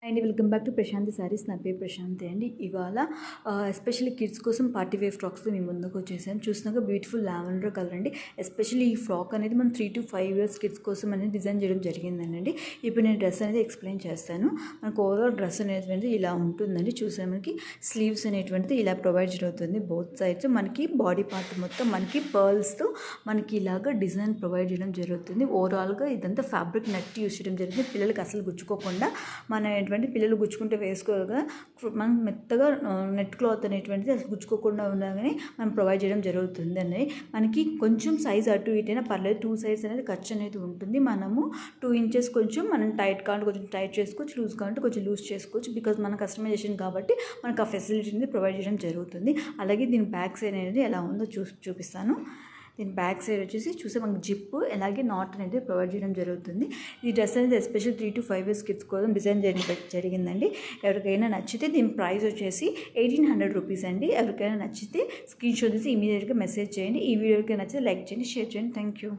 And welcome back to Prashanti sarees. నా పేరు ప్రశాంతి అండి. ఇవాళ ఎస్పెషల్లీ కిడ్స్ కోసం పార్టీ వేర్ ఫ్రాక్స్తో మేము ముందుకు వచ్చేసాను. చూసినాక బ్యూటిఫుల్ లావెండర్ కలర్ అండి. ఎస్పెషల్లీ ఈ ఫ్రాక్ అనేది మనం 3 to 5 years కిడ్స్ కోసం అనేది డిజైన్ చేయడం జరిగిందండి. ఇప్పుడు నేను డ్రెస్ అనేది ఎక్స్ప్లెయిన్ చేస్తాను. మనకు ఓవరాల్ డ్రెస్ అనేటువంటిది ఇలా ఉంటుందండి. చూసాను మనకి స్లీవ్స్ అనేటువంటిది ఇలా ప్రొవైడ్ జరుగుతుంది. బోత్ సైడ్స్ మనకి బాడీ పార్ట్ మొత్తం మనకి పర్ల్స్తో మనకి ఇలాగ డిజైన్ ప్రొవైడ్ చేయడం జరుగుతుంది. ఓవరాల్గా ఇదంతా ఫ్యాబ్రిక్ నెట్ యూస్ చేయడం జరుగుతుంది. పిల్లలకి అసలు గుచ్చుకోకుండా మన పిల్లలు గుచ్చుకుంటే వేసుకోగా మనం మెత్తగా నెట్ క్లాత్ అనేటువంటిది అసలు గుచ్చుకోకుండా ఉండగానే మనం ప్రొవైడ్ చేయడం జరుగుతుంది అండి. మనకి కొంచెం సైజ్ అటు ఇటైనా పర్లేదు, 2 sides అనేది ఖర్చు అనేది ఉంటుంది. మనము 2 inches కొంచెం మనం టైట్ కావాలంటే కొంచెం టైట్ చేసుకోవచ్చు, లూజ్ కావాలంటే కొంచెం లూజ్ చేసుకోవచ్చు. బికాజ్ మన కస్టమైజేషన్ కాబట్టి మనకు ఆ ఫెసిలిటీని ప్రొవైడ్ చేయడం జరుగుతుంది. అలాగే దీని బ్యాక్ సైడ్ అనేది ఎలా ఉందో చూపిస్తాను. దీని బ్యాక్ సైడ్ వచ్చేసి చూస్తే మనకి జిప్ అలాగే నాట్ అనేది ప్రొవైడ్ చేయడం జరుగుతుంది. ఈ డ్రెస్ అనేది ఎస్పెషల్ 3 to 5 years కిడ్స్ కోసం డిజైన్ చేయడం జరిగిందండి. ఎవరికైనా నచ్చితే దీని ప్రైస్ వచ్చేసి 1800 రూపీస్ అండి. ఎవరికైనా నచ్చితే స్క్రీన్ షాట్ తీసి ఇమీడియట్గా మెసేజ్ చేయండి. ఈ వీడియోకి నచ్చితే లైక్ చేయండి, షేర్ చేయండి. Thank you.